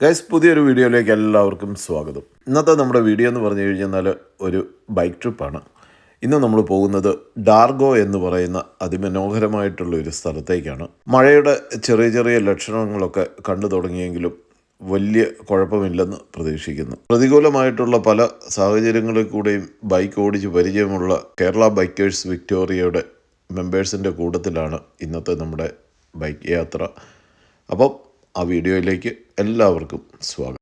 Guys, പുതിയൊരു വീഡിയോയിലേക്ക് എല്ലാവർക്കും സ്വാഗതം. ഇന്നത്തെ നമ്മുടെ വീഡിയോ എന്ന് പറഞ്ഞു കഴിഞ്ഞാൽ ഒരു ബൈക്ക് ട്രിപ്പാണ്. ഇന്ന് നമ്മൾ പോകുന്നത് ഡാർഗോ എന്ന് പറയുന്ന അതിമനോഹരമായിട്ടുള്ള ഒരു സ്ഥലത്തേക്കാണ്. മഴയുടെ ചെറിയ ചെറിയ ലക്ഷണങ്ങളൊക്കെ കണ്ടു തുടങ്ങിയെങ്കിലും വലിയ കുഴപ്പമില്ലെന്ന് പ്രതീക്ഷിക്കുന്നു. പ്രതികൂലമായിട്ടുള്ള പല സാഹചര്യങ്ങളിൽ കൂടെയും ബൈക്ക് ഓടിച്ച് പരിചയമുള്ള കേരള ബൈക്കേഴ്സ് വിക്ടോറിയയുടെ മെമ്പേഴ്സിൻ്റെ കൂട്ടത്തിലാണ് ഇന്നത്തെ നമ്മുടെ ബൈക്ക് യാത്ര. അപ്പം ആ വീഡിയോയിലേക്ക് എല്ലാവർക്കും സ്വാഗതം.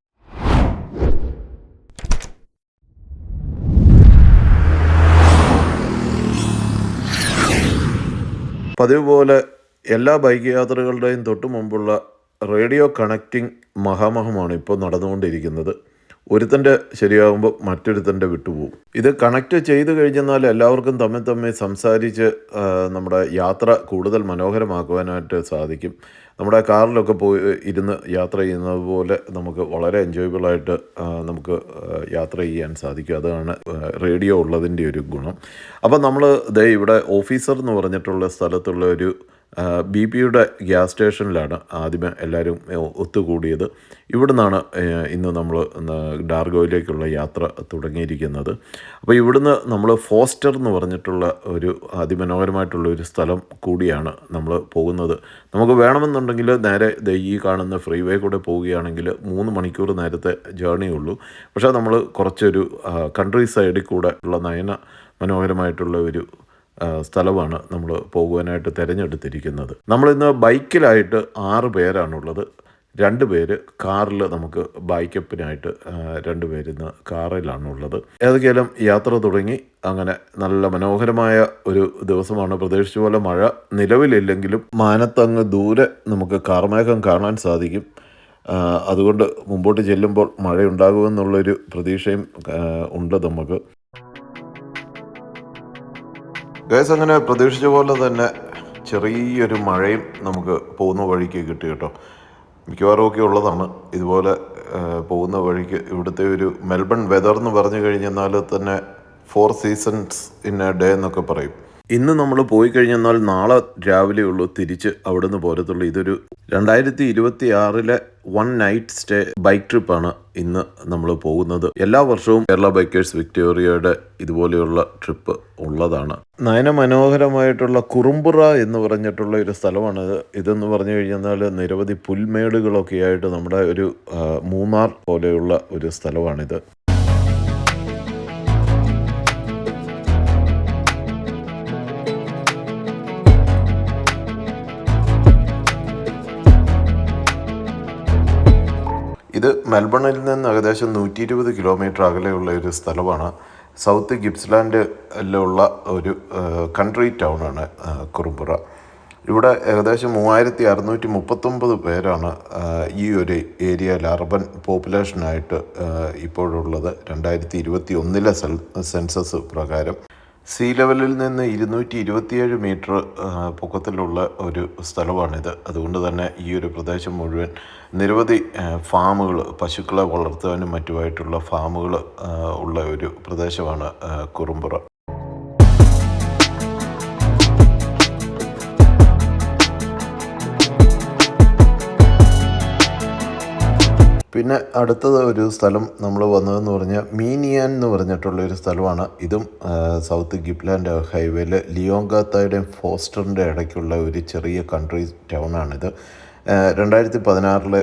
പതിവ് പോലെ എല്ലാ ബൈക്ക് യാത്രകളുടെയും തൊട്ട് മുമ്പുള്ള റേഡിയോ കണക്റ്റിംഗ് മഹാമഹമാണ് ഇപ്പോൾ നടന്നുകൊണ്ടിരിക്കുന്നത്. ഒരുത്തൻ്റെ ശരിയാകുമ്പോൾ മറ്റൊരുത്തൻ്റെ വിട്ടുപോകും. ഇത് കണക്റ്റ് ചെയ്ത് കഴിഞ്ഞാൽ എല്ലാവർക്കും തമ്മിൽ സംസാരിച്ച് നമ്മുടെ യാത്ര കൂടുതൽ മനോഹരമാക്കുവാനായിട്ട് സാധിക്കും. നമ്മുടെ കാറിലൊക്കെ പോയി ഇരുന്ന് യാത്ര ചെയ്യുന്നത് പോലെ നമുക്ക് വളരെ എൻജോയബിളായിട്ട് നമുക്ക് യാത്ര ചെയ്യാൻ സാധിക്കും. അതാണ് റേഡിയോ ഉള്ളതിൻ്റെ ഒരു ഗുണം. അപ്പം നമ്മൾ ഇവിടെ ഓഫീസർ എന്ന് പറഞ്ഞിട്ടുള്ള സ്ഥലത്തുള്ള ഒരു BP-യുടെ ഗ്യാസ് സ്റ്റേഷനിലാണ് ആദ്യമേ എല്ലാവരും ഒത്തുകൂടിയത്. ഇവിടെ നിന്നാണ് ഇന്ന് നമ്മൾ ഡാർഗോയിലേക്കുള്ള യാത്ര തുടങ്ങിയിരിക്കുന്നത്. അപ്പോൾ ഇവിടുന്ന് നമ്മൾ ഫോസ്റ്റർ എന്ന് പറഞ്ഞിട്ടുള്ള ഒരു അതിമനോഹരമായിട്ടുള്ള ഒരു സ്ഥലം കൂടിയാണ് നമ്മൾ പോകുന്നത്. നമുക്ക് വേണമെന്നുണ്ടെങ്കിൽ നേരെ ഈ കാണുന്ന ഫ്രീ വേ കൂടെ പോവുകയാണെങ്കിൽ 3 മണിക്കൂർ നേരത്തെ ജേർണി ഉള്ളൂ. പക്ഷേ നമ്മൾ കുറച്ചൊരു കൺട്രി സൈഡിൽ കൂടെ ഉള്ള നയന മനോഹരമായിട്ടുള്ള ഒരു സ്ഥലമാണ് നമ്മൾ പോകുവാനായിട്ട് തിരഞ്ഞെടുത്തിരിക്കുന്നത്. നമ്മളിന്ന് ബൈക്കിലായിട്ട് 6 പേരാണുള്ളത്. 2 പേര് കാറിൽ, നമുക്ക് ബൈക്കപ്പിനായിട്ട് 2 പേരിന്ന് കാറിലാണുള്ളത്. ഏതൊക്കെയാലും യാത്ര തുടങ്ങി. അങ്ങനെ നല്ല മനോഹരമായ ഒരു ദിവസമാണ്. പ്രതീക്ഷിച്ച പോലെ മഴ നിലവിലില്ലെങ്കിലും മാനത്തങ്ങ് ദൂരെ നമുക്ക് കാർമേഘം കാണാൻ സാധിക്കും. അതുകൊണ്ട് മുമ്പോട്ട് ചെല്ലുമ്പോൾ മഴയുണ്ടാകുമെന്നുള്ളൊരു പ്രതീക്ഷയും ഉണ്ട് നമുക്ക്. ഗൈസ്, അങ്ങനെ പ്രതീക്ഷിച്ച പോലെ തന്നെ ചെറിയൊരു മഴയും നമുക്ക് പോകുന്ന വഴിക്ക് കിട്ടി കേട്ടോ. മിക്കവാറും ഒക്കെ ഉള്ളതാണ് ഇതുപോലെ പോകുന്ന വഴിക്ക്. ഇവിടുത്തെ ഒരു മെൽബൺ വെതർ എന്ന് പറഞ്ഞു കഴിഞ്ഞാൽ തന്നെ 4 സീസൺസ് ഇൻ എ ഡേ എന്നൊക്കെ പറയും. ഇന്ന് നമ്മൾ പോയി കഴിഞ്ഞാൽ നാളെ രാവിലെ ഉള്ളൂ തിരിച്ച് അവിടെ നിന്ന് പോരത്തുള്ളൂ. ഇതൊരു 2026 1 നൈറ്റ് സ്റ്റേ ബൈക്ക് ട്രിപ്പാണ് ഇന്ന് നമ്മൾ പോകുന്നത്. എല്ലാ വർഷവും കേരള ബൈക്കേഴ്സ് വിക്ടോറിയയുടെ ഇതുപോലെയുള്ള ട്രിപ്പ് ഉള്ളതാണ്. നയനമനോഹരമായിട്ടുള്ള കുറുമ്പുറ എന്ന് പറഞ്ഞിട്ടുള്ള ഒരു സ്ഥലമാണിത്. ഇതെന്ന് പറഞ്ഞു കഴിഞ്ഞാൽ നിരവധി പുൽമേടുകളൊക്കെ ആയിട്ട് നമ്മുടെ ഒരു മൂന്നാർ പോലെയുള്ള ഒരു സ്ഥലമാണിത്. ഇത് മെൽബണിൽ നിന്ന് ഏകദേശം 120 കിലോമീറ്റർ അകലെയുള്ള ഒരു സ്ഥലമാണ്. സൗത്ത് ഗിപ്സ്ലാൻഡിലുള്ള ഒരു കൺട്രി ടൗണാണ് കുറുമ്പുറ. ഇവിടെ ഏകദേശം 3639 പേരാണ് ഈ ഒരു ഏരിയയിൽ അർബൻ പോപ്പുലേഷനായിട്ട് ഇപ്പോഴുള്ളത്. 2021 സെൻസസ് പ്രകാരം സീ ലെവലിൽ നിന്ന് 227 മീറ്റർ പൊക്കത്തിലുള്ള ഒരു സ്ഥലമാണിത്. അതുകൊണ്ട് തന്നെ ഈ ഒരു പ്രദേശം മുഴുവൻ നിരവധി ഫാമുകൾ, പശുക്കളെ വളർത്താനും മറ്റുമായിട്ടുള്ള ഫാമുകൾ ഉള്ള ഒരു പ്രദേശമാണ് കുറുമ്പുറ. പിന്നെ അടുത്തത് ഒരു സ്ഥലം നമ്മൾ വന്നതെന്ന് പറഞ്ഞാൽ മീനിയാൻ എന്ന് പറഞ്ഞിട്ടുള്ളൊരു സ്ഥലമാണ്. ഇതും സൗത്ത് ഗിപ്ലാൻഡ് ഹൈവേയിൽ ലിയോങ്കാത്തയുടെയും ഫോസ്റ്ററിൻ്റെ ഇടയ്ക്കുള്ള ഒരു ചെറിയ കൺട്രി ടൗണാണിത്. 2016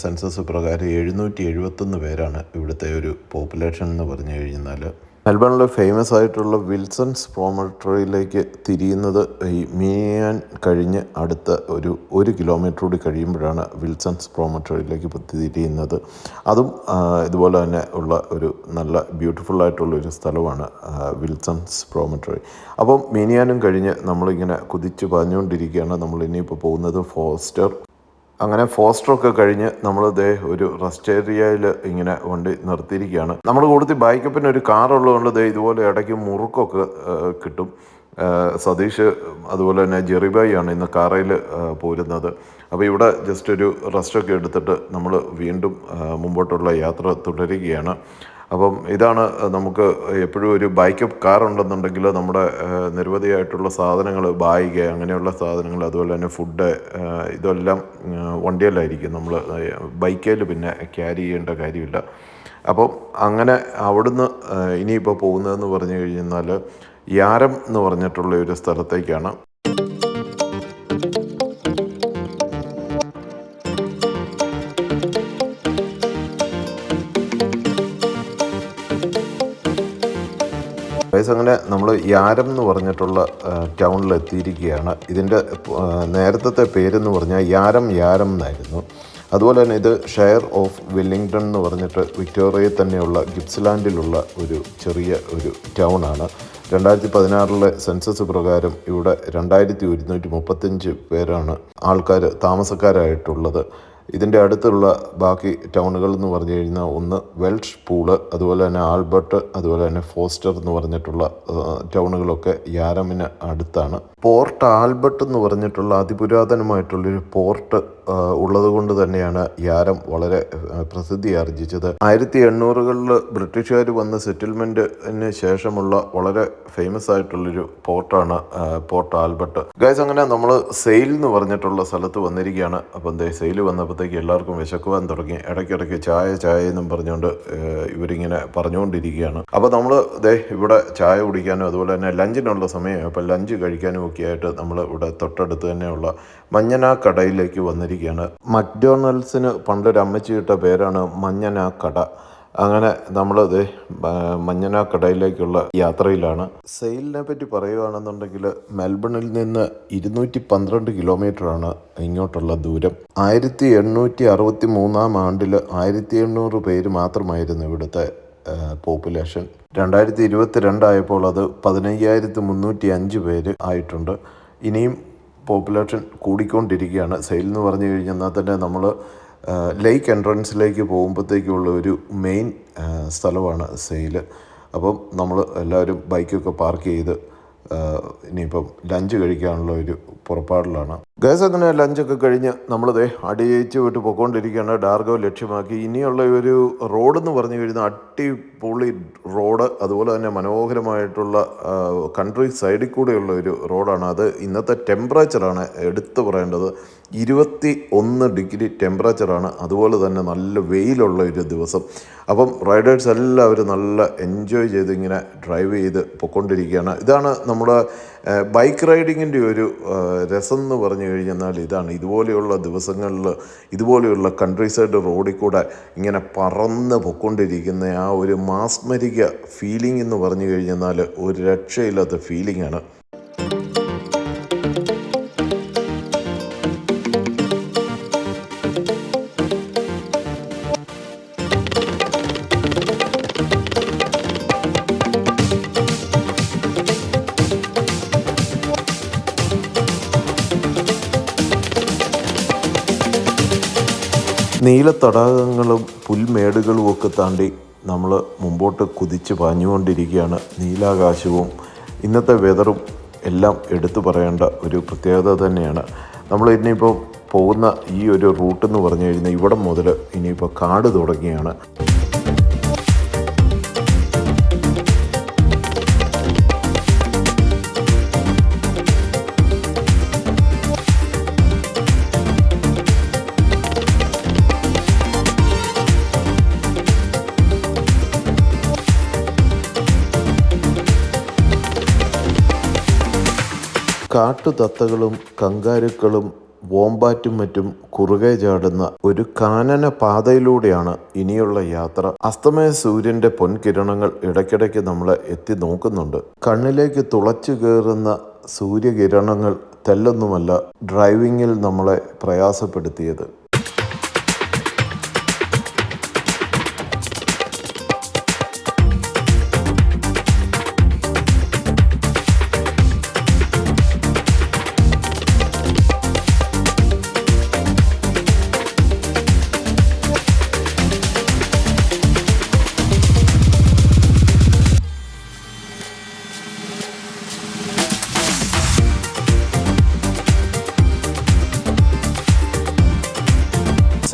സെൻസസ് പ്രകാരം 771 പേരാണ് ഇവിടുത്തെ ഒരു പോപ്പുലേഷൻ എന്ന് പറഞ്ഞു കഴിഞ്ഞാൽ. മെൽബണിൽ ഫേമസ് ആയിട്ടുള്ള വിൽസൺസ് പ്രോമോട്ടറിയിലേക്ക് തിരിയുന്നത് ഈ മീനിയാൻ കഴിഞ്ഞ് അടുത്ത ഒരു 1 കിലോമീറ്റർ കൂടി കഴിയുമ്പോഴാണ് വിൽസൺസ് പ്രോമോട്ടറിയിലേക്ക് തിരിയുന്നത്. അതും ഇതുപോലെ തന്നെ ഉള്ള ഒരു നല്ല ബ്യൂട്ടിഫുള്ളായിട്ടുള്ളൊരു സ്ഥലമാണ് വിൽസൺസ് പ്രോമോട്ടറി. അപ്പം മീനിയാനും കഴിഞ്ഞ് നമ്മളിങ്ങനെ കുതിച്ച് പാഞ്ഞുകൊണ്ടിരിക്കുകയാണ്. നമ്മൾ ഇനിയിപ്പോൾ പോകുന്നത് ഫോസ്റ്റർ. അങ്ങനെ ഫോസ്റ്ററൊക്കെ കഴിഞ്ഞ് നമ്മൾ ഒരു റെസ്റ്റ് ഏരിയയിൽ ഇങ്ങനെ വണ്ടി നിർത്തിയിരിക്കുകയാണ്. നമ്മുടെ കൂട്ടത്തിൽ ബൈക്കപ്പിന് ഒരു കാറുള്ളതുകൊണ്ട് ഇതുപോലെ ഇടയ്ക്ക് മുറുക്കൊക്കെ കിട്ടും. സതീഷ് അതുപോലെ തന്നെ ജെറിബായി ആണ് ഇന്ന് കാറയിൽ പോരുന്നത്. അപ്പോൾ ഇവിടെ ജസ്റ്റ് ഒരു റെസ്റ്റൊക്കെ എടുത്തിട്ട് നമ്മൾ വീണ്ടും മുമ്പോട്ടുള്ള യാത്ര തുടരുകയാണ്. അപ്പം ഇതാണ് നമുക്ക് എപ്പോഴും ഒരു ബാക്കപ്പ് കാർ ഉണ്ടെന്നുണ്ടെങ്കിൽ നമ്മുടെ നിരവധിയായിട്ടുള്ള സാധനങ്ങൾ, ബാഗ്, അങ്ങനെയുള്ള സാധനങ്ങൾ, അതുപോലെ തന്നെ ഫുഡ്, ഇതെല്ലാം വണ്ടിയിലായിരിക്കും. നമ്മൾ ബൈക്കിൽ പിന്നെ ക്യാരി ചെയ്യേണ്ട കാര്യമില്ല. അപ്പം അങ്ങനെ അവിടുന്ന് ഇനിയിപ്പോൾ പോകുന്നതെന്ന് പറഞ്ഞു കഴിഞ്ഞാൽ യാരം എന്ന് പറഞ്ഞിട്ടുള്ള ഒരു സ്ഥലത്തേക്കാണ്. അങ്ങനെ നമ്മൾ യാരം എന്ന് പറഞ്ഞിട്ടുള്ള ടൗണിൽ എത്തിയിരിക്കുകയാണ്. ഇതിൻ്റെ നേരത്തെ പേരെന്ന് പറഞ്ഞാൽ യാരം എന്നായിരുന്നു. അതുപോലെ തന്നെ ഇത് ഷെയർ ഓഫ് വെല്ലിംഗ്ടൺ എന്ന് പറഞ്ഞിട്ട് വിക്ടോറിയയിൽ തന്നെയുള്ള ഗിപ്സ്ലാൻഡിലുള്ള ഒരു ചെറിയ ഒരു ടൗണാണ്. 2016 സെൻസസ് പ്രകാരം ഇവിടെ 2135 പേരാണ് താമസക്കാരായിട്ടുള്ളത്. ഇതിൻ്റെ അടുത്തുള്ള ബാക്കി ടൗണുകൾ എന്ന് പറഞ്ഞു കഴിഞ്ഞാൽ ഒന്ന് വെൽഷ് പൂള്, അതുപോലെ തന്നെ ആൽബർട്ട്, അതുപോലെ തന്നെ ഫോസ്റ്റർ എന്ന് പറഞ്ഞിട്ടുള്ള ടൗണുകളൊക്കെ യാരമിന് അടുത്താണ്. പോർട്ട് ആൽബർട്ട് എന്ന് പറഞ്ഞിട്ടുള്ള അതിപുരാതനമായിട്ടുള്ളൊരു പോർട്ട് ഉള്ളത് കൊണ്ട് തന്നെയാണ് യാരം വളരെ പ്രസിദ്ധി ആർജിച്ചത്. 1800-കളിൽ ബ്രിട്ടീഷുകാർ വന്ന സെറ്റിൽമെൻറ്റിന് ശേഷമുള്ള വളരെ ഫേമസ് ആയിട്ടുള്ളൊരു പോർട്ടാണ് പോർട്ട് ആൽബർട്ട്. ഗൈസ്, അങ്ങനെ നമ്മൾ സെയിൽ എന്ന് പറഞ്ഞിട്ടുള്ള സ്ഥലത്ത് വന്നിരിക്കുകയാണ്. അപ്പം സെയിൽ വന്നപ്പോഴത്തേക്ക് എല്ലാവർക്കും വിശക്കുവാൻ തുടങ്ങി. ഇടയ്ക്കിടയ്ക്ക് ചായ എന്നും പറഞ്ഞുകൊണ്ട് ഇവരിങ്ങനെ പറഞ്ഞുകൊണ്ടിരിക്കുകയാണ്. അപ്പോൾ നമ്മൾ ഇവിടെ ചായ കുടിക്കാനും അതുപോലെ തന്നെ ലഞ്ചിനുള്ള സമയം, അപ്പോൾ ലഞ്ച് കഴിക്കാനും ഒക്കെ ആയിട്ട് നമ്മൾ ഇവിടെ തൊട്ടടുത്ത് തന്നെയുള്ള മഞ്ഞന കടയിലേക്ക് വന്നിരിക്കുകയാണ്. മക്ഡൊണാൾഡ്സിന് പണ്ടൊരു അമ്മച്ചിയിട്ട പേരാണ് മഞ്ഞന കട. അങ്ങനെ നമ്മൾ മഞ്ഞന കടയിലേക്കുള്ള യാത്രയിലാണ്. സെയിലിനെ പറ്റി പറയുകയാണെന്നുണ്ടെങ്കിൽ മെൽബണിൽ നിന്ന് 212 കിലോമീറ്ററാണ് ഇങ്ങോട്ടുള്ള ദൂരം. 1863 ആണ്ടിൽ 1800 പേര് മാത്രമായിരുന്നു ഇവിടുത്തെ പോപ്പുലേഷൻ. 2022 ആയപ്പോൾ അത് 15,305 പേര് ആയിട്ടുണ്ട്. ഇനിയും പോപ്പുലേഷൻ കൂടിക്കൊണ്ടിരിക്കുകയാണ്. സെയിൽ എന്ന് പറഞ്ഞു കഴിഞ്ഞാൽ തന്നെ നമ്മൾ ലേക്ക് എൻട്രൻസിലേക്ക് പോകുമ്പോഴത്തേക്കുള്ള ഒരു മെയിൻ സ്ഥലമാണ് സെയിൽ. അപ്പം നമ്മൾ എല്ലാവരും ബൈക്കൊക്കെ പാർക്ക് ചെയ്ത് ഇനിയിപ്പം ലഞ്ച് കഴിക്കാനുള്ള ഒരു പുറപ്പാടിലാണ്. ഗൈസ്, അങ്ങനെ ലഞ്ചൊക്കെ കഴിഞ്ഞ് നമ്മൾ അടിയേച്ച് വിട്ട് പോയിക്കൊണ്ടിരിക്കുകയാണ് ഡാർഗോ ലക്ഷ്യമാക്കി. ഇനിയുള്ള ഒരു റോഡെന്ന് പറഞ്ഞു കഴിഞ്ഞാൽ അടിപൊളി റോഡ്, അതുപോലെ തന്നെ മനോഹരമായിട്ടുള്ള കൺട്രി സൈഡിൽ കൂടെയുള്ള ഒരു റോഡാണ്. അത് ഇന്നത്തെ ടെമ്പറേച്ചറാണ് എടുത്തു പറയേണ്ടത്. 21 ഡിഗ്രി ടെമ്പറേച്ചറാണ്. അതുപോലെ തന്നെ നല്ല വെയിലുള്ള ഒരു ദിവസം. അപ്പം റൈഡേഴ്സ് എല്ലാവരും നല്ല എൻജോയ് ചെയ്ത് ഇങ്ങനെ ഡ്രൈവ് ചെയ്ത് പൊയ്ക്കൊണ്ടിരിക്കുകയാണ്. ഇതാണ് നമ്മുടെ ബൈക്ക് റൈഡിങ്ങിൻ്റെ ഒരു രസം എന്ന് പറഞ്ഞു കഴിഞ്ഞാൽ ഇതാണ്. ഇതുപോലെയുള്ള ദിവസങ്ങളിൽ ഇതുപോലെയുള്ള കൺട്രി സൈഡ് റോഡിൽ കൂടെ ഇങ്ങനെ പറന്ന് പൊയ്ക്കൊണ്ടിരിക്കുന്ന ആ ഒരു മാസ്മരിക ഫീലിംഗ് എന്ന് പറഞ്ഞു കഴിഞ്ഞാൽ ഒരു രക്ഷയില്ലാത്ത ഫീലിംഗാണ്. നീലത്തടാകങ്ങളും പുൽമേടുകളും ഒക്കെ താണ്ടി നമ്മൾ മുമ്പോട്ട് കുതിച്ച് പാഞ്ഞുകൊണ്ടിരിക്കുകയാണ്. നീലാകാശവും ഇന്നത്തെ വെതറും എല്ലാം എടുത്തു പറയേണ്ട ഒരു പ്രത്യേകത തന്നെയാണ്. നമ്മൾ ഇനിയിപ്പോൾ പോകുന്ന ഈ ഒരു റൂട്ടെന്ന് പറഞ്ഞു കഴിഞ്ഞാൽ ഇവിടം മുതൽ ഇനിയിപ്പോൾ കാട് തുടങ്ങിയാണ്. കാട്ടുതത്തകളും കങ്കാരുക്കളും വോംബാറ്റും മറ്റും കുറുകെ ചാടുന്ന ഒരു കാനന പാതയിലൂടെയാണ് ഇനിയുള്ള യാത്ര. അസ്തമയ സൂര്യൻ്റെ പൊൻകിരണങ്ങൾ ഇടയ്ക്കിടയ്ക്ക് നമ്മളെ എത്തി നോക്കുന്നുണ്ട്. കണ്ണിലേക്ക് തുളച്ചു കയറുന്ന സൂര്യകിരണങ്ങൾ തെല്ലൊന്നുമല്ല ഡ്രൈവിങ്ങിൽ നമ്മളെ പ്രയാസപ്പെടുത്തിയത്.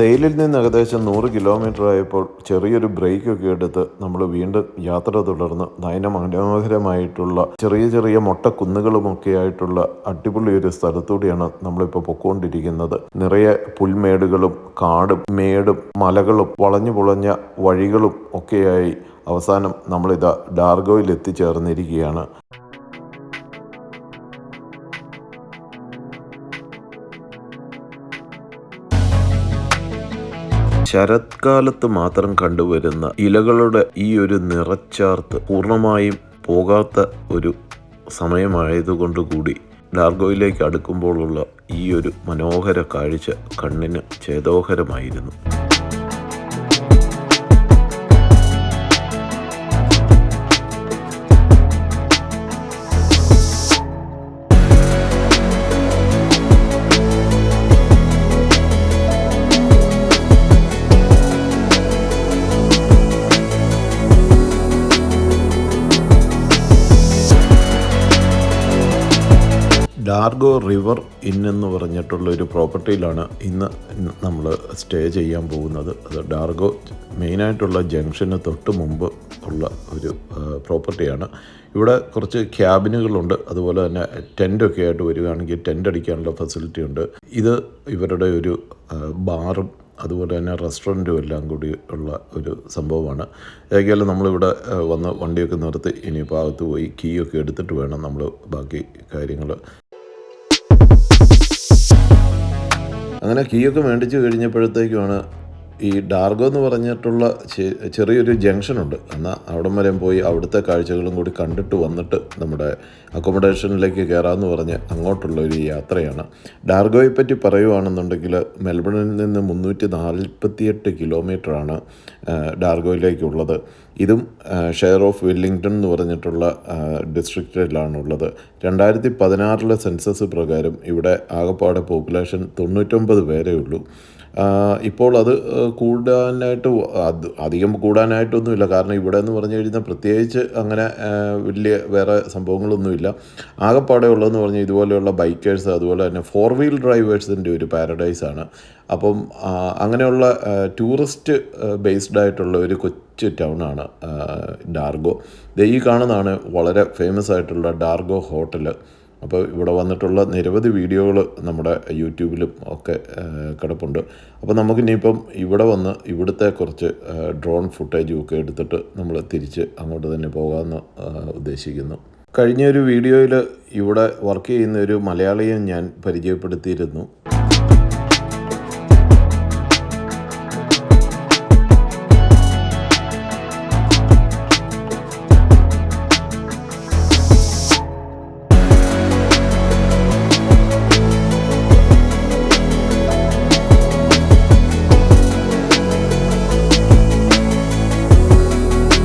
സെയിലിൽ നിന്ന് ഏകദേശം 100 കിലോമീറ്റർ ആയപ്പോൾ ചെറിയൊരു ബ്രേക്കൊക്കെ എടുത്ത് നമ്മൾ വീണ്ടും യാത്ര തുടർന്ന് നയനമനോഹരമായിട്ടുള്ള ചെറിയ ചെറിയ മൊട്ടക്കുന്നുകളുമൊക്കെ ആയിട്ടുള്ള അടിപൊളി ഒരു സ്ഥലത്തൂടെയാണ് നമ്മളിപ്പോൾ പൊക്കോണ്ടിരിക്കുന്നത്. നിറയെ പുൽമേടുകളും കാടും മേടും മലകളും വളഞ്ഞു പുളഞ്ഞ വഴികളും ഒക്കെയായി അവസാനം നമ്മളിതാ ഡാർഗോയിൽ എത്തിച്ചേർന്നിരിക്കുകയാണ്. ശരത്കാലത്ത് മാത്രം കണ്ടുവരുന്ന ഇലകളുടെ ഈ ഒരു നിറച്ചാർത്ത് പൂർണ്ണമായും പോകാത്ത ഒരു സമയമായതുകൊണ്ടുകൂടി ഡാർഗോയിലേക്ക് അടുക്കുമ്പോഴുള്ള ഈ ഒരു മനോഹര കാഴ്ച കണ്ണിന് ചേതോഹരമായിരുന്നു. ഡാർഗോ റിവർ ഇൻ എന്ന് പറഞ്ഞിട്ടുള്ള ഒരു പ്രോപ്പർട്ടിയിലാണ് ഇന്ന് നമ്മൾ സ്റ്റേ ചെയ്യാൻ പോകുന്നത്. അത് ഡാർഗോ മെയിനായിട്ടുള്ള ജംഗ്ഷന് തൊട്ട് മുമ്പ് ഉള്ള ഒരു പ്രോപ്പർട്ടിയാണ്. ഇവിടെ കുറച്ച് ക്യാബിനുകളുണ്ട്, അതുപോലെ തന്നെ ടെൻ്റൊക്കെ ആയിട്ട് വരികയാണെങ്കിൽ ടെൻ്റ് അടിക്കാനുള്ള ഫെസിലിറ്റി ഉണ്ട്. ഇത് ഇവരുടെ ഒരു ബാറും അതുപോലെ തന്നെ റെസ്റ്റോറൻറ്റും എല്ലാം കൂടി ഉള്ള ഒരു സംഭവമാണ്. ഏകദേശം നമ്മളിവിടെ വന്ന് വണ്ടിയൊക്കെ നിർത്തി ഇനിയിപ്പോൾ അകത്ത് പോയി കീ ഒക്കെ എടുത്തിട്ട് വേണം നമ്മൾ ബാക്കി കാര്യങ്ങൾ. അങ്ങനെ കീയൊക്കെ മേടിച്ച് കഴിഞ്ഞപ്പോഴത്തേക്കുമാണ് ഈ ഡാർഗോ എന്ന് പറഞ്ഞിട്ടുള്ള ചെറിയൊരു ജംഗ്ഷനുണ്ട്. എന്നാൽ അവിടം വരെ പോയി അവിടുത്തെ കാഴ്ചകളും കൂടി കണ്ടിട്ട് വന്നിട്ട് നമ്മുടെ അക്കോമഡേഷനിലേക്ക് കയറാമെന്ന് പറഞ്ഞ് അങ്ങോട്ടുള്ള ഒരു യാത്രയാണ്. ഡാർഗോയെ പറ്റി പറയുകയാണെന്നുണ്ടെങ്കിൽ മെൽബണിൽ നിന്ന് 348 കിലോമീറ്ററാണ് ഡാർഗോയിലേക്കുള്ളത്. ഇതും ഷെയർ ഓഫ് വെല്ലിംഗ്ടൺ എന്ന് പറഞ്ഞിട്ടുള്ള ഡിസ്ട്രിക്റ്റിലാണുള്ളത്. 2016 സെൻസസ് പ്രകാരം ഇവിടെ ആകെപ്പാടെ പോപ്പുലേഷൻ 99 പേരേ ഉള്ളൂ. ഇപ്പോൾ അത് അധികം കൂടാനായിട്ടൊന്നുമില്ല. കാരണം ഇവിടെ എന്ന് പറഞ്ഞു കഴിഞ്ഞാൽ പ്രത്യേകിച്ച് അങ്ങനെ വലിയ വേറെ സംഭവങ്ങളൊന്നുമില്ല. ആകെപ്പാടെ ഉള്ളതെന്ന് പറഞ്ഞാൽ ഇതുപോലെയുള്ള ബൈക്കേഴ്സ് അതുപോലെ തന്നെ 4 വീൽ ഡ്രൈവേഴ്സിൻ്റെ ഒരു പാരഡൈസാണ്. അപ്പം അങ്ങനെയുള്ള ടൂറിസ്റ്റ് ബേസ്ഡ് ആയിട്ടുള്ള ഒരു കൊച്ചു ടൗണാണ് ഡാർഗോ. ഈ കാണുന്നതാണ് വളരെ ഫേമസ് ആയിട്ടുള്ള ഡാർഗോ ഹോട്ടൽ. അപ്പോൾ ഇവിടെ വന്നിട്ടുള്ള നിരവധി വീഡിയോകൾ നമ്മുടെ യൂട്യൂബിലും ഒക്കെ കിടപ്പുണ്ട്. അപ്പോൾ നമുക്കിനിയിപ്പം ഇവിടെ വന്ന് ഇവിടുത്തെ കുറച്ച് ഡ്രോൺ ഫുട്ടേജും ഒക്കെ എടുത്തിട്ട് നമ്മൾ തിരിച്ച് അങ്ങോട്ട് തന്നെ പോകാമെന്ന് ഉദ്ദേശിക്കുന്നു. കഴിഞ്ഞൊരു വീഡിയോയിൽ ഇവിടെ വർക്ക് ചെയ്യുന്ന ഒരു മലയാളിയെ ഞാൻ പരിചയപ്പെടുത്തിയിരുന്നു.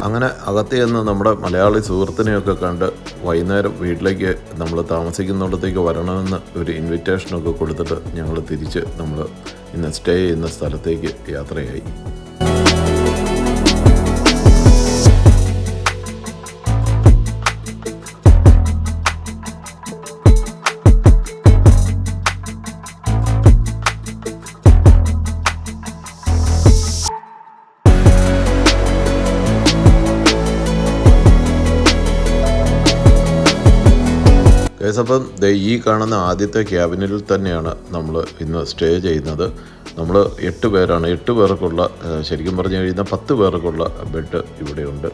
അങ്ങനെ അകത്ത് ചെന്ന് നമ്മുടെ മലയാളി സുഹൃത്തിനെയൊക്കെ കണ്ട് വൈകുന്നേരം വീട്ടിലേക്ക് നമ്മൾ താമസിക്കുന്നിടത്തേക്ക് വരണമെന്ന് ഒരു ഇൻവിറ്റേഷനൊക്കെ കൊടുത്തിട്ട് ഞങ്ങൾ തിരിച്ച് നമ്മൾ ഇന്ന് സ്റ്റേ ചെയ്യുന്ന സ്ഥലത്തേക്ക് യാത്രയായി. അപ്പം ഈ കാണുന്ന ആദ്യത്തെ ക്യാബിനിൽ തന്നെയാണ് നമ്മൾ ഇന്ന് സ്റ്റേ ചെയ്യുന്നത്. നമ്മൾ 8 പേരാണ്. 8 പേർക്കുള്ള ശരിക്കും പറഞ്ഞു കഴിഞ്ഞാൽ 10 പേർക്കുള്ള ബെഡ് ഇവിടെയുണ്ട്.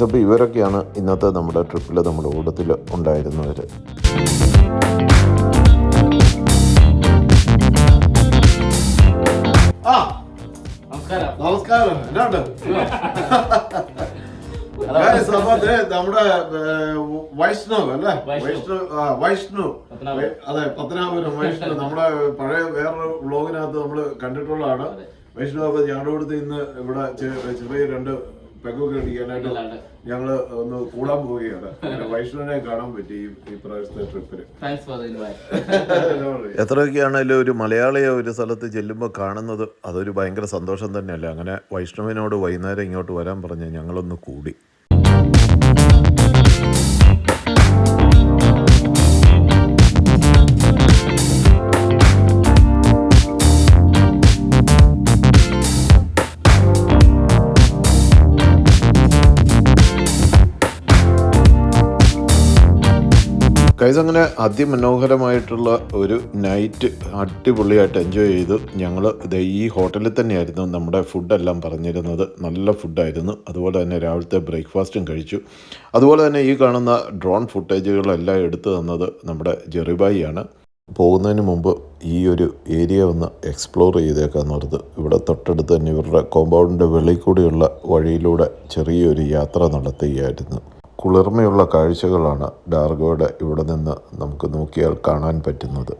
അപ്പോൾ ഇവരൊക്കെയാണ് ഇന്നത്തെ നമ്മുടെ ട്രിപ്പിൽ നമ്മുടെ കൂട്ടത്തിൽ ഉണ്ടായിരുന്നവർ. നമസ്കാരം. നമ്മുടെ വൈഷ്ണവ് അല്ലേ? വൈഷ്ണവ്, അതെ, പത്തനാപുരം വൈഷ്ണവ്. നമ്മുടെ പഴയ വേറൊരു വ്ളോഗിനകത്ത് നമ്മൾ കണ്ടിട്ടുള്ളതാണ്. വൈഷ്ണവ് അപ്പൊ ഞങ്ങളുടെ അടുത്ത് ഇന്ന് ഇവിടെ ചെറിയ 2 പെഗൊക്കെ അടിക്കാനായിട്ട് ഞങ്ങള് ഒന്ന് കൂടാൻ പോവുകയാണ്. വൈഷ്ണവിനെ കാണാൻ പറ്റി ഈ പ്രാവശ്യത്തെ ട്രിപ്പില്. എത്രയൊക്കെയാണേലും ഒരു മലയാളിയെ ഒരു സ്ഥലത്ത് ചെല്ലുമ്പോൾ കാണുന്നത് അതൊരു ഭയങ്കര സന്തോഷം തന്നെയല്ലേ. അങ്ങനെ വൈഷ്ണവിനോട് വൈകുന്നേരം ഇങ്ങോട്ട് വരാൻ പറഞ്ഞ് ഞങ്ങളൊന്ന് കൂടി. ഗൈസ്, അങ്ങനെ അതിമനോഹരമായിട്ടുള്ള ഒരു നൈറ്റ് അടിപൊളിയായിട്ട് എൻജോയ് ചെയ്തു. ഞങ്ങൾ ഈ ഹോട്ടലിൽ തന്നെയായിരുന്നു നമ്മുടെ ഫുഡെല്ലാം പറഞ്ഞിരുന്നത്. നല്ല ഫുഡായിരുന്നു. അതുപോലെ തന്നെ രാവിലത്തെ ബ്രേക്ക്ഫാസ്റ്റും കഴിച്ചു. അതുപോലെ തന്നെ ഈ കാണുന്ന ഡ്രോൺ ഫുട്ടേജുകളെല്ലാം എടുത്തു തന്നത് നമ്മുടെ ജെറിബായിയാണ്. പോകുന്നതിന് മുമ്പ് ഈ ഒരു ഏരിയ ഒന്ന് എക്സ്പ്ലോർ ചെയ്തേക്കാന്ന് പറഞ്ഞത്. ഇവിടെ തൊട്ടടുത്ത് തന്നെ ഇവരുടെ കോമ്പൗണ്ടിൻ്റെ വെളിയിൽ കൂടിയുള്ള വഴിയിലൂടെ ചെറിയൊരു യാത്ര നടത്തുകയായിരുന്നു. കുളിർമയുള്ള കാഴ്ചകളാണ് ഡാർഗോയുടെ ഇവിടെ നിന്ന് നമുക്ക് നോക്കിയാൽ കാണാൻ പറ്റുന്നത്.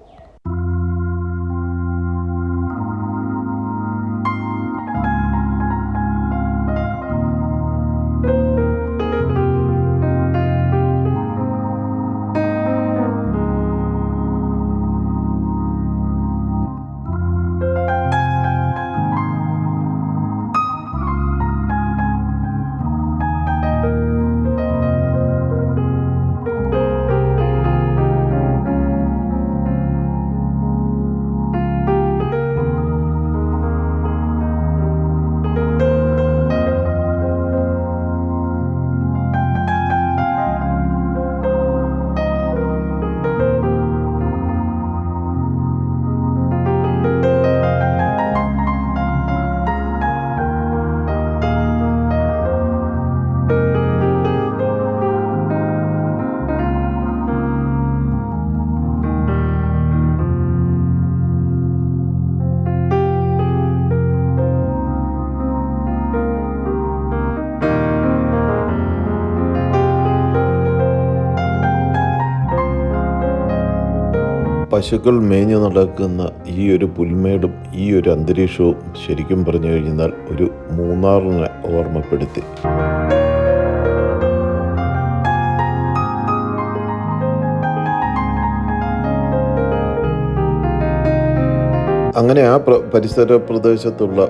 പശുക്കൾ മേഞ്ഞു നടക്കുന്ന ഈ ഒരു പുൽമേടും ഈ ഒരു അന്തരീക്ഷവും ശരിക്കും പറഞ്ഞു കഴിഞ്ഞാൽ ഒരു മൂന്നാറിനെ ഓർമ്മപ്പെടുത്തി. അങ്ങനെ ആ പരിസര പ്രദേശത്തുള്ള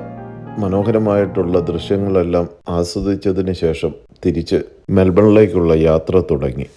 മനോഹരമായിട്ടുള്ള ദൃശ്യങ്ങളെല്ലാം ആസ്വദിച്ചതിന് ശേഷം തിരിച്ച് മെൽബണിലേക്കുള്ള യാത്ര തുടങ്ങി.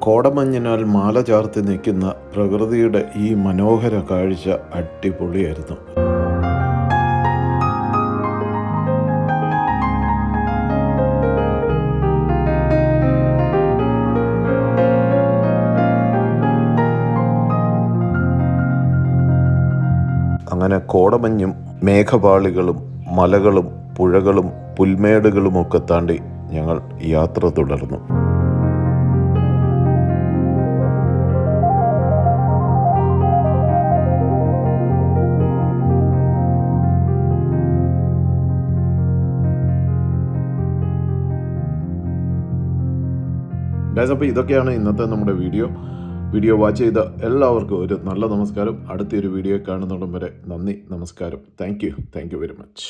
കോടമഞ്ഞിനാൽ മാല ചാർത്തി നിൽക്കുന്ന പ്രകൃതിയുടെ ഈ മനോഹര കാഴ്ച അടിപൊളിയായിരുന്നു. അങ്ങനെ കോടമഞ്ഞും മേഘപാളികളും മലകളും പുഴകളും പുൽമേടുകളുമൊക്കെ താണ്ടി ഞങ്ങൾ യാത്ര തുടർന്നു. ഗൈസ്, അപ്പോൾ ഇതൊക്കെയാണ് ഇന്നത്തെ നമ്മുടെ വീഡിയോ വാച്ച് ചെയ്ത എല്ലാവർക്കും ഒരു നല്ല നമസ്കാരം. അടുത്തൊരു വീഡിയോ കാണുന്നിടം വരെ നന്ദി, നമസ്കാരം. Thank you very much.